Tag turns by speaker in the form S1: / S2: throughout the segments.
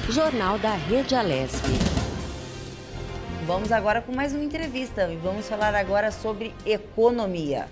S1: Jornal da Rede Alesp.
S2: Vamos agora com mais uma entrevista e vamos falar agora sobre economia.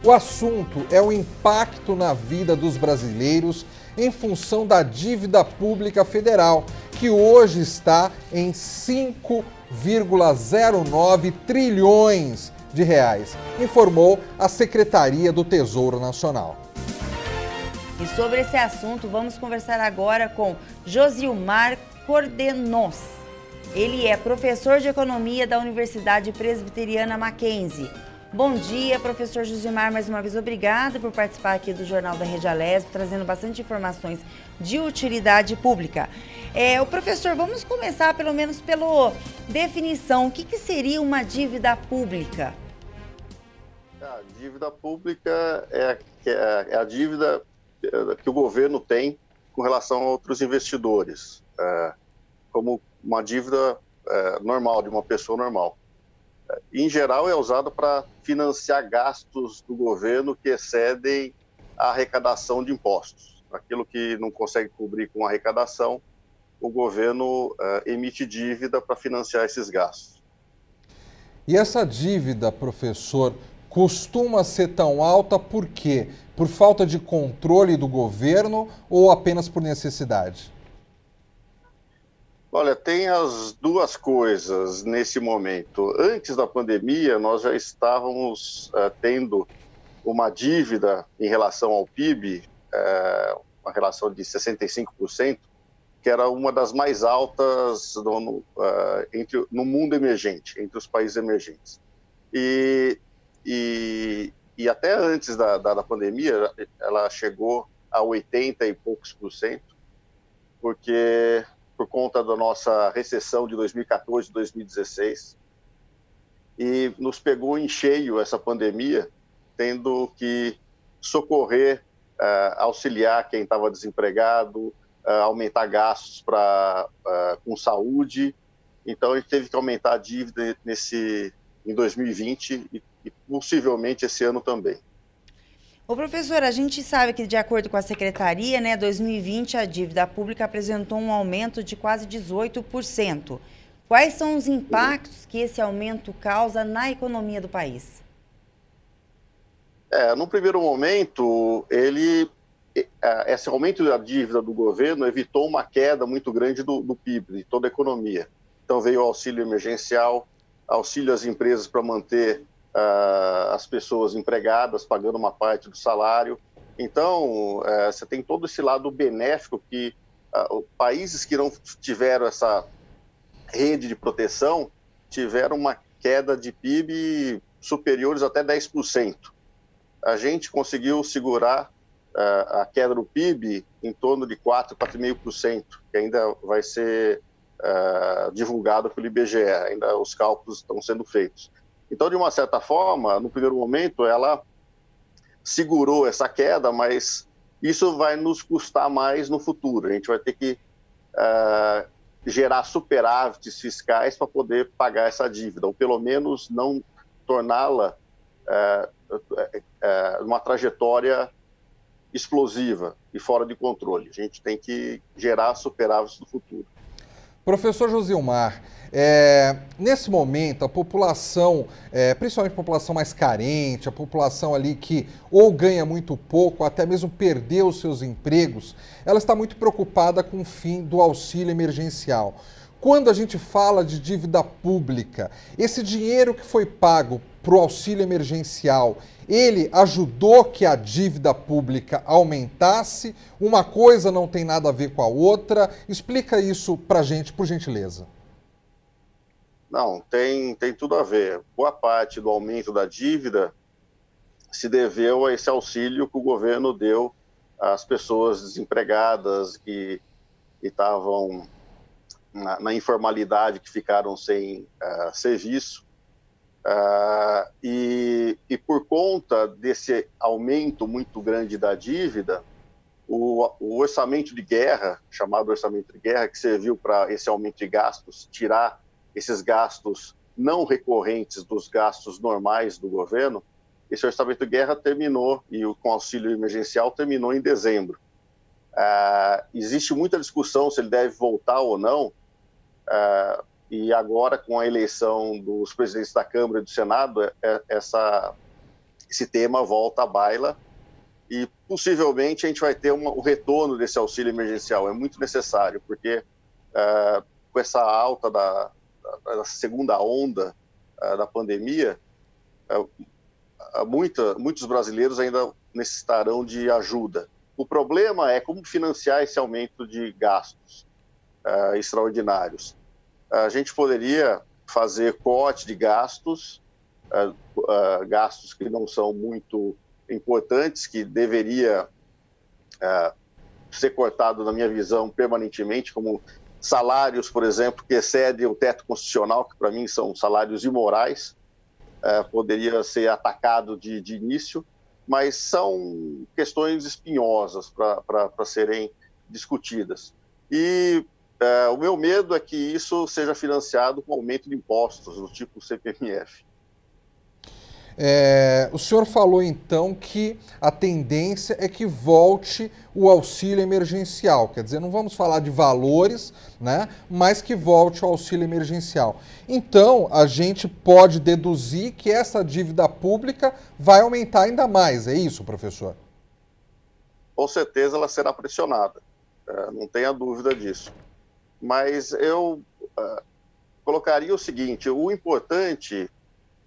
S3: O assunto é o impacto na vida dos brasileiros em função da dívida pública federal, que hoje está em 5,09 trilhões de reais, informou a Secretaria do Tesouro Nacional.
S2: E sobre esse assunto, vamos conversar agora com Josilmar Cordenos. Ele é professor de economia da Universidade Presbiteriana Mackenzie. Bom dia, professor Josilmar, mais uma vez obrigado por participar aqui do Jornal da Rede Alesp, trazendo bastante informações de utilidade pública. O professor, vamos começar pelo menos pela definição. O que seria uma dívida pública?
S4: A dívida pública é a dívida que o governo tem com relação a outros investidores, como uma dívida normal, de uma pessoa normal. Em geral, é usada para financiar gastos do governo que excedem a arrecadação de impostos. Aquilo que não consegue cobrir com arrecadação, o governo emite dívida para financiar esses gastos.
S3: E essa dívida, professor, costuma ser tão alta por quê? Por falta de controle do governo ou apenas por necessidade?
S4: Olha, tem as duas coisas nesse momento. Antes da pandemia, nós já estávamos tendo uma dívida em relação ao PIB, uma relação de 65%, que era uma das mais altas no mundo emergente, entre os países emergentes. E até antes da pandemia, ela chegou a 80 e poucos %, porque por conta da nossa recessão de 2014 e 2016, e nos pegou em cheio essa pandemia, tendo que socorrer, auxiliar quem estava desempregado, aumentar gastos com saúde. Então, a gente teve que aumentar a dívida em 2020 e possivelmente esse ano também.
S2: Ô professor, a gente sabe que de acordo com a secretaria, 2020 a dívida pública apresentou um aumento de quase 18%. Quais são os impactos que esse aumento causa na economia do país?
S4: No primeiro momento, esse aumento da dívida do governo evitou uma queda muito grande do PIB, de toda a economia. Então veio o auxílio emergencial, auxílio às empresas para manter as pessoas empregadas, pagando uma parte do salário. Então, você tem todo esse lado benéfico que países que não tiveram essa rede de proteção tiveram uma queda de PIB superiores até 10%. A gente conseguiu segurar a queda do PIB em torno de 4%, 4,5%, que ainda vai ser divulgado pelo IBGE, ainda os cálculos estão sendo feitos. Então, de uma certa forma, no primeiro momento, ela segurou essa queda, mas isso vai nos custar mais no futuro. A gente vai ter que gerar superávites fiscais para poder pagar essa dívida, ou pelo menos não torná-la uma trajetória explosiva e fora de controle. A gente tem que gerar superávites no futuro.
S3: Professor Josilmar, nesse momento a população, principalmente a população mais carente, a população ali que ou ganha muito pouco, até mesmo perdeu os seus empregos, ela está muito preocupada com o fim do auxílio emergencial. Quando a gente fala de dívida pública, esse dinheiro que foi pago para o auxílio emergencial, ele ajudou que a dívida pública aumentasse? Uma coisa não tem nada a ver com a outra? Explica isso para a gente, por gentileza.
S4: Não, tem tudo a ver. Boa parte do aumento da dívida se deveu a esse auxílio que o governo deu às pessoas desempregadas que estavam na informalidade, que ficaram sem serviço. E por conta desse aumento muito grande da dívida, o orçamento de guerra, chamado orçamento de guerra, que serviu para esse aumento de gastos, tirar esses gastos não recorrentes dos gastos normais do governo, esse orçamento de guerra terminou, e com auxílio emergencial terminou em dezembro. Existe muita discussão se ele deve voltar ou não, e agora, com a eleição dos presidentes da Câmara e do Senado, esse tema volta à baila e possivelmente a gente vai ter o retorno desse auxílio emergencial. É muito necessário, porque com essa alta da segunda onda da pandemia, muitos brasileiros ainda necessitarão de ajuda. O problema é como financiar esse aumento de gastos extraordinários. A gente poderia fazer corte de gastos, gastos que não são muito importantes, que deveria ser cortado, na minha visão, permanentemente, como salários, por exemplo, que excedem o teto constitucional, que para mim são salários imorais, poderia ser atacado de início, mas são questões espinhosas para serem discutidas. E o meu medo é que isso seja financiado com aumento de impostos, do tipo CPMF.
S3: O senhor falou, então, que a tendência é que volte o auxílio emergencial. Quer dizer, não vamos falar de valores, né, mas que volte o auxílio emergencial. Então, a gente pode deduzir que essa dívida pública vai aumentar ainda mais. É isso, professor?
S4: Com certeza ela será pressionada. Não tenha dúvida disso. Mas eu colocaria o seguinte: o importante...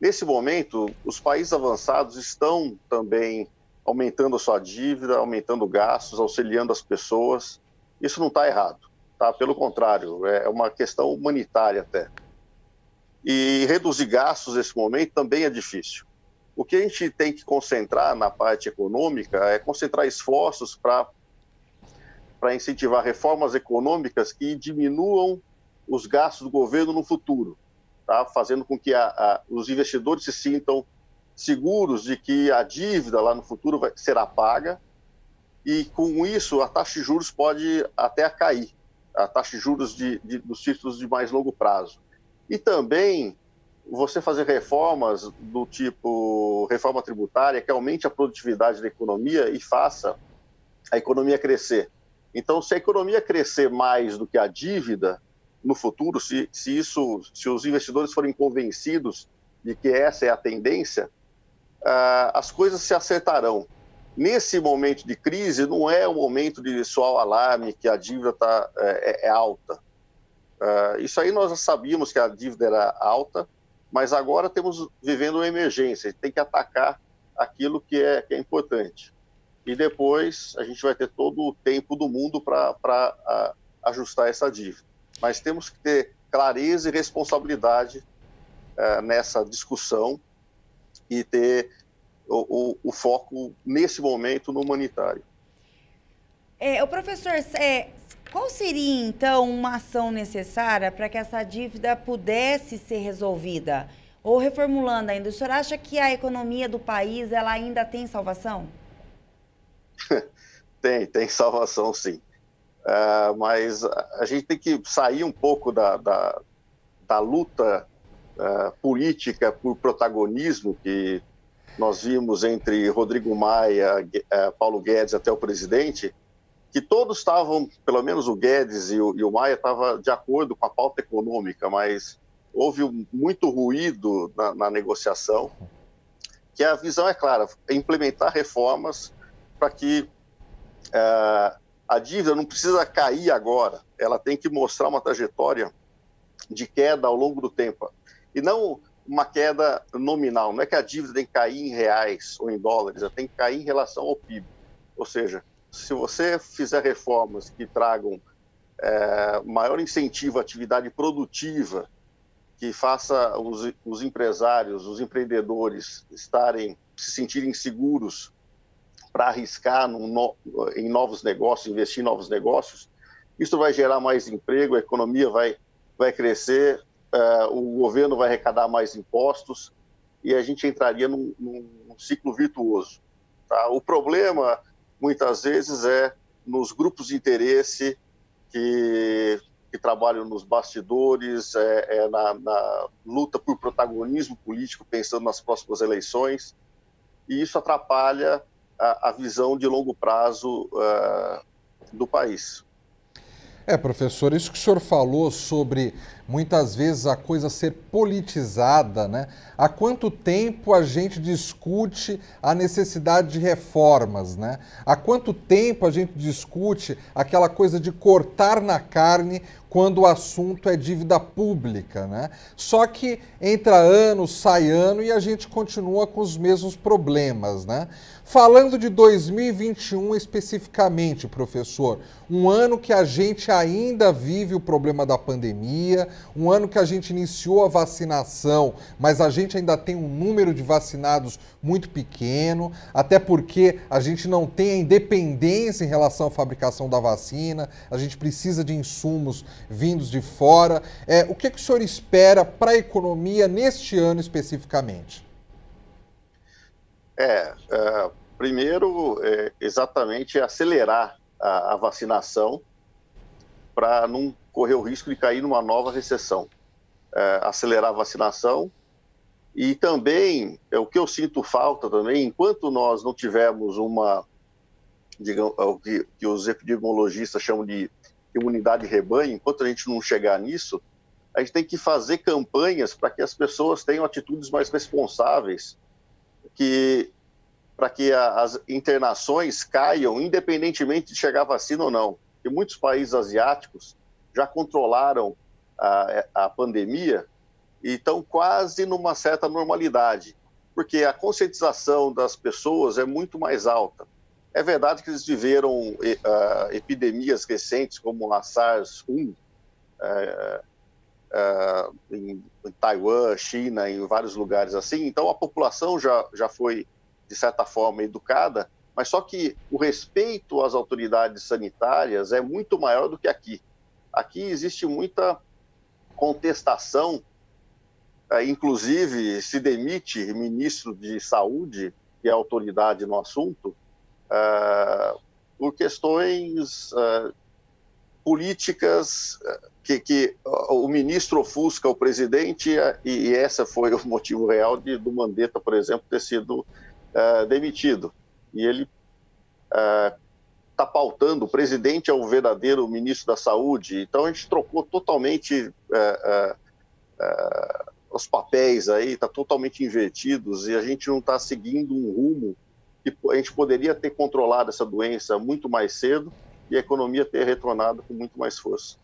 S4: Nesse momento, os países avançados estão também aumentando a sua dívida, aumentando gastos, auxiliando as pessoas. Isso não está errado, tá? Pelo contrário, é uma questão humanitária até. E reduzir gastos nesse momento também é difícil. O que a gente tem que concentrar na parte econômica é concentrar esforços para incentivar reformas econômicas que diminuam os gastos do governo no futuro. Tá? Fazendo com que os investidores se sintam seguros de que a dívida lá no futuro será paga, e com isso a taxa de juros pode até cair, a taxa de juros dos títulos de mais longo prazo. E também você fazer reformas do tipo reforma tributária, que aumente a produtividade da economia e faça a economia crescer. Então, se a economia crescer mais do que a dívida, no futuro, se os investidores forem convencidos de que essa é a tendência, as coisas se acertarão. Nesse momento de crise, não é o momento de soar o alarme que a dívida é alta. Isso aí nós já sabíamos que a dívida era alta, mas agora estamos vivendo uma emergência, tem que atacar aquilo que é importante. E depois a gente vai ter todo o tempo do mundo para ajustar essa dívida. Mas temos que ter clareza e responsabilidade nessa discussão e ter o foco, nesse momento, no humanitário.
S2: O professor, qual seria, então, uma ação necessária para que essa dívida pudesse ser resolvida? Ou, reformulando ainda, o senhor acha que a economia do país ela ainda tem salvação?
S4: Tem salvação, sim. Mas a gente tem que sair um pouco da luta política por protagonismo que nós vimos entre Rodrigo Maia, Paulo Guedes até o presidente, que todos estavam, pelo menos o Guedes e o Maia, estavam de acordo com a pauta econômica, mas houve muito ruído na negociação, que a visão é clara, é implementar reformas para que a dívida não precisa cair agora, ela tem que mostrar uma trajetória de queda ao longo do tempo. E não uma queda nominal, não é que a dívida tem que cair em reais ou em dólares, ela tem que cair em relação ao PIB. Ou seja, se você fizer reformas que tragam maior incentivo à atividade produtiva, que faça os empresários, os empreendedores se sentirem seguros para arriscar em novos negócios, investir em novos negócios, isso vai gerar mais emprego, a economia vai crescer, o governo vai arrecadar mais impostos e a gente entraria num ciclo virtuoso. Tá? O problema, muitas vezes, é nos grupos de interesse que trabalham nos bastidores, na luta por protagonismo político, pensando nas próximas eleições, e isso atrapalha a visão de longo prazo do país.
S3: Professor, isso que o senhor falou sobre muitas vezes a coisa ser politizada, né? Há quanto tempo a gente discute a necessidade de reformas, né? Há quanto tempo a gente discute aquela coisa de cortar na carne quando o assunto é dívida pública, né? Só que entra ano, sai ano e a gente continua com os mesmos problemas, né? Falando de 2021 especificamente, professor, um ano que a gente ainda vive o problema da pandemia, um ano que a gente iniciou a vacinação, mas a gente ainda tem um número de vacinados muito pequeno, até porque a gente não tem a independência em relação à fabricação da vacina, a gente precisa de insumos vindos de fora. O que o senhor espera para a economia neste ano especificamente?
S4: Primeiro, exatamente acelerar a vacinação para não correr o risco de cair numa nova recessão. Acelerar a vacinação e também, o que eu sinto falta também, enquanto nós não tivermos digamos, o que os epidemiologistas chamam de imunidade de rebanho, enquanto a gente não chegar nisso, a gente tem que fazer campanhas para que as pessoas tenham atitudes mais responsáveis, para que as internações caiam, independentemente de chegar a vacina ou não. E muitos países asiáticos já controlaram a pandemia e estão quase numa certa normalidade, porque a conscientização das pessoas é muito mais alta. É verdade que eles viveram epidemias recentes, como a SARS-1, em Taiwan, China, em vários lugares assim. Então, a população já foi, de certa forma, educada, mas só que o respeito às autoridades sanitárias é muito maior do que aqui. Aqui existe muita contestação, inclusive se demite ministro de saúde, que é autoridade no assunto, por questões políticas que o ministro ofusca o presidente, e esse foi o motivo real do Mandetta, por exemplo, ter sido demitido. E ele está pautando, o presidente é o verdadeiro ministro da saúde, então a gente trocou totalmente os papéis aí, está totalmente invertidos, e a gente não está seguindo um rumo que a gente poderia ter controlado essa doença muito mais cedo e a economia ter retornado com muito mais força.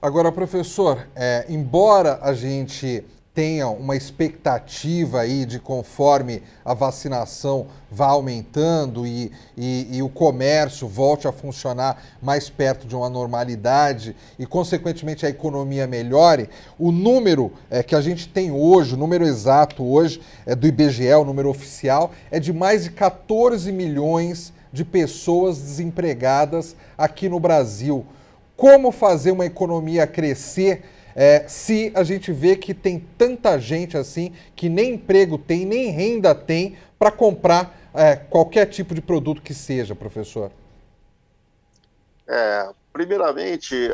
S3: Agora, professor, embora a gente tenha uma expectativa aí de conforme a vacinação vá aumentando e o comércio volte a funcionar mais perto de uma normalidade e, consequentemente, a economia melhore, o número que a gente tem hoje, o número exato hoje do IBGE, o número oficial, é de mais de 14 milhões de pessoas desempregadas aqui no Brasil. Como fazer uma economia crescer se a gente vê que tem tanta gente assim que nem emprego tem, nem renda tem para comprar qualquer tipo de produto que seja, professor?
S4: Primeiramente,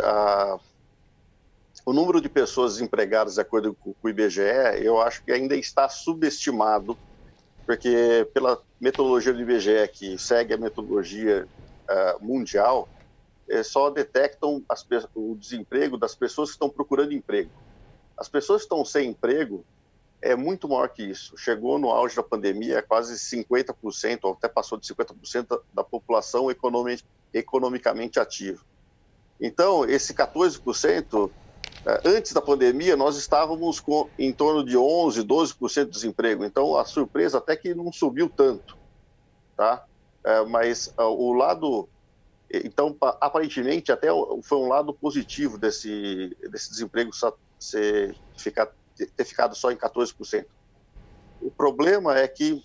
S4: o número de pessoas desempregadas, de acordo com o IBGE, eu acho que ainda está subestimado, porque pela metodologia do IBGE, que segue a metodologia mundial, só detectam o desemprego das pessoas que estão procurando emprego. As pessoas que estão sem emprego é muito maior que isso. Chegou no auge da pandemia, quase 50%, ou até passou de 50% da população economicamente ativa. Então, esse 14%, antes da pandemia, nós estávamos em torno de 11%, 12% de desemprego. Então, a surpresa até que não subiu tanto, tá? Mas o lado... Então, aparentemente, até foi um lado positivo desse desemprego ter ficado só em 14%. O problema é que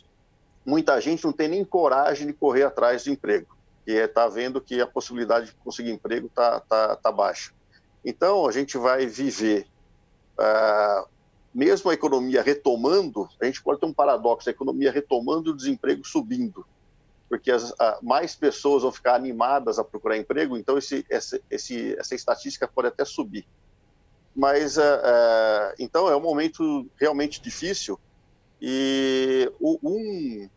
S4: muita gente não tem nem coragem de correr atrás do emprego, e está vendo que a possibilidade de conseguir emprego tá baixa. Então, a gente vai viver, mesmo a economia retomando, a gente pode ter um paradoxo, a economia retomando e o desemprego subindo, porque mais pessoas vão ficar animadas a procurar emprego, então essa estatística pode até subir. Mas, então, é um momento realmente difícil, e um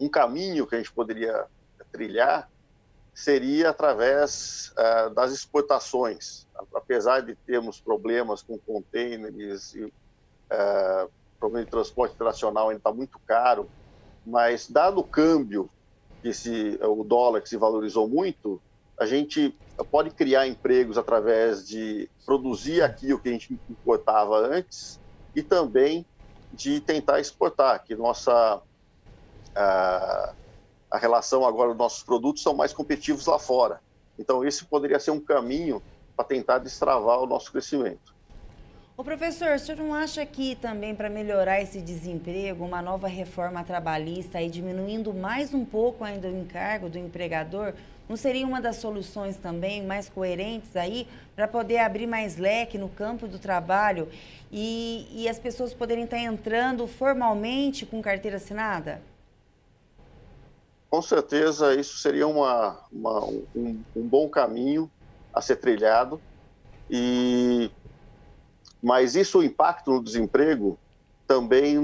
S4: caminho que a gente poderia trilhar seria através das exportações. Apesar de termos problemas com containers e problema de transporte internacional ainda está muito caro, mas dado o câmbio, o dólar que se valorizou muito, a gente pode criar empregos através de produzir aqui o que a gente importava antes e também de tentar exportar, que a relação agora dos nossos produtos são mais competitivos lá fora. Então, esse poderia ser um caminho para tentar destravar o nosso crescimento.
S2: Ô professor, o senhor não acha que também para melhorar esse desemprego, uma nova reforma trabalhista e diminuindo mais um pouco ainda o encargo do empregador, não seria uma das soluções também mais coerentes aí para poder abrir mais leque no campo do trabalho e as pessoas poderem estar entrando formalmente com carteira assinada?
S4: Com certeza isso seria um bom caminho a ser trilhado, mas isso, o impacto no desemprego, também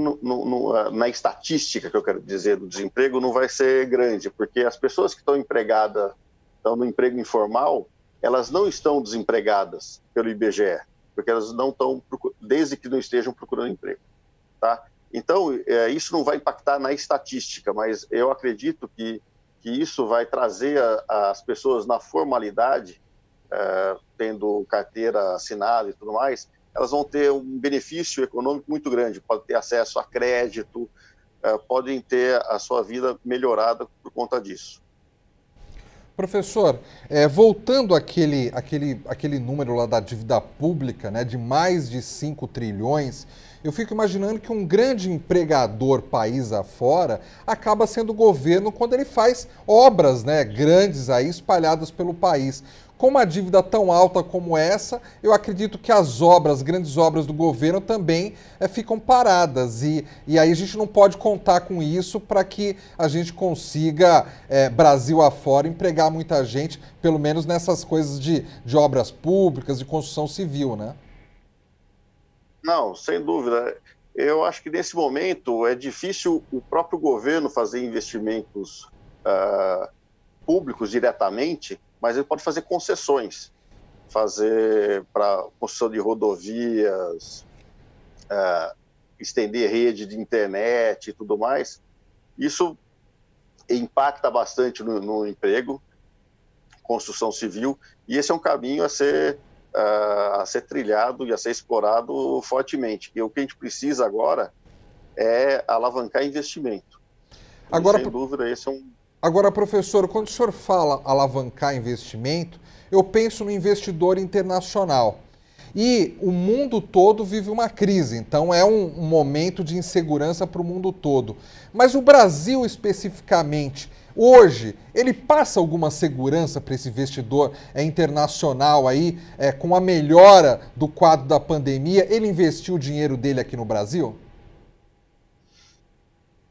S4: na estatística, que eu quero dizer, do desemprego, não vai ser grande, porque as pessoas que estão empregadas, estão no emprego informal, elas não estão desempregadas pelo IBGE, porque elas não estão, desde que não estejam procurando emprego, tá? Então, isso não vai impactar na estatística, mas eu acredito que isso vai trazer as pessoas na formalidade, tendo carteira assinada e tudo mais, elas vão ter um benefício econômico muito grande, podem ter acesso a crédito, podem ter a sua vida melhorada por conta disso.
S3: Professor, voltando àquele número lá da dívida pública, né, de mais de 5 trilhões, eu fico imaginando que um grande empregador país afora acaba sendo o governo quando ele faz obras, né, grandes aí espalhadas pelo país. Com uma dívida tão alta como essa, eu acredito que as grandes obras do governo também ficam paradas. E aí a gente não pode contar com isso para que a gente consiga, Brasil afora, empregar muita gente, pelo menos nessas coisas de obras públicas, de construção civil, né?
S4: Não, sem dúvida. Eu acho que nesse momento é difícil o próprio governo fazer investimentos públicos diretamente, mas ele pode fazer concessões, fazer para construção de rodovias, estender rede de internet e tudo mais. Isso impacta bastante no emprego, construção civil, e esse é um caminho a ser trilhado e a ser explorado fortemente. E o que a gente precisa agora é alavancar investimento.
S3: Agora,
S4: sem dúvida, esse é um...
S3: Agora, professor, quando o senhor fala alavancar investimento, eu penso no investidor internacional. E o mundo todo vive uma crise, então é um momento de insegurança para o mundo todo. Mas o Brasil, especificamente, hoje, ele passa alguma segurança para esse investidor internacional aí, com a melhora do quadro da pandemia? Ele investiu o dinheiro dele aqui no Brasil?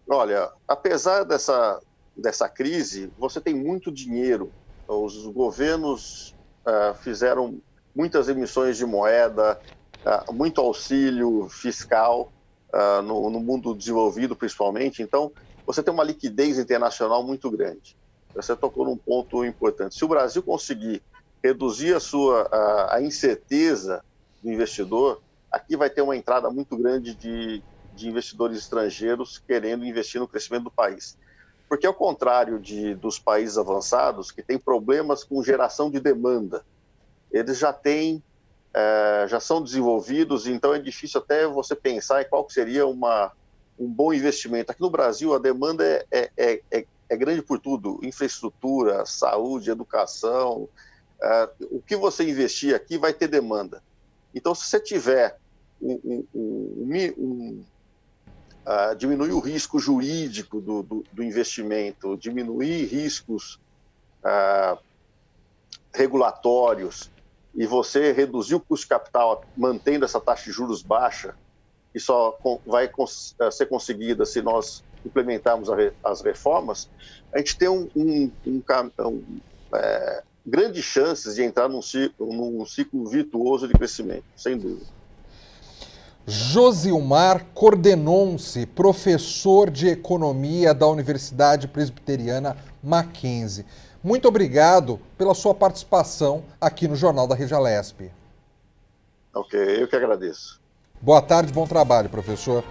S4: Olha, apesar dessa crise, você tem muito dinheiro. Os governos fizeram muitas emissões de moeda, muito auxílio fiscal no mundo desenvolvido, principalmente. Então, você tem uma liquidez internacional muito grande. Você tocou num ponto importante. Se o Brasil conseguir reduzir a incerteza do investidor, aqui vai ter uma entrada muito grande de investidores estrangeiros querendo investir no crescimento do país. Porque, ao contrário dos países avançados, que têm problemas com geração de demanda, eles já são desenvolvidos, então é difícil até você pensar em qual seria um bom investimento. Aqui no Brasil, a demanda é grande por tudo: infraestrutura, saúde, educação. O que você investir aqui vai ter demanda. Então, se você tiver diminuir o risco jurídico do investimento, diminuir riscos regulatórios, e você reduzir o custo de capital mantendo essa taxa de juros baixa, que só vai ser conseguida se nós implementarmos as reformas, a gente tem grandes chances de entrar num ciclo virtuoso de crescimento, sem dúvida.
S3: Josilmar Cordenonce, professor de Economia da Universidade Presbiteriana Mackenzie. muito obrigado pela sua participação aqui no Jornal da Regialesp.
S4: Ok, eu que agradeço.
S3: Boa tarde, bom trabalho, professor.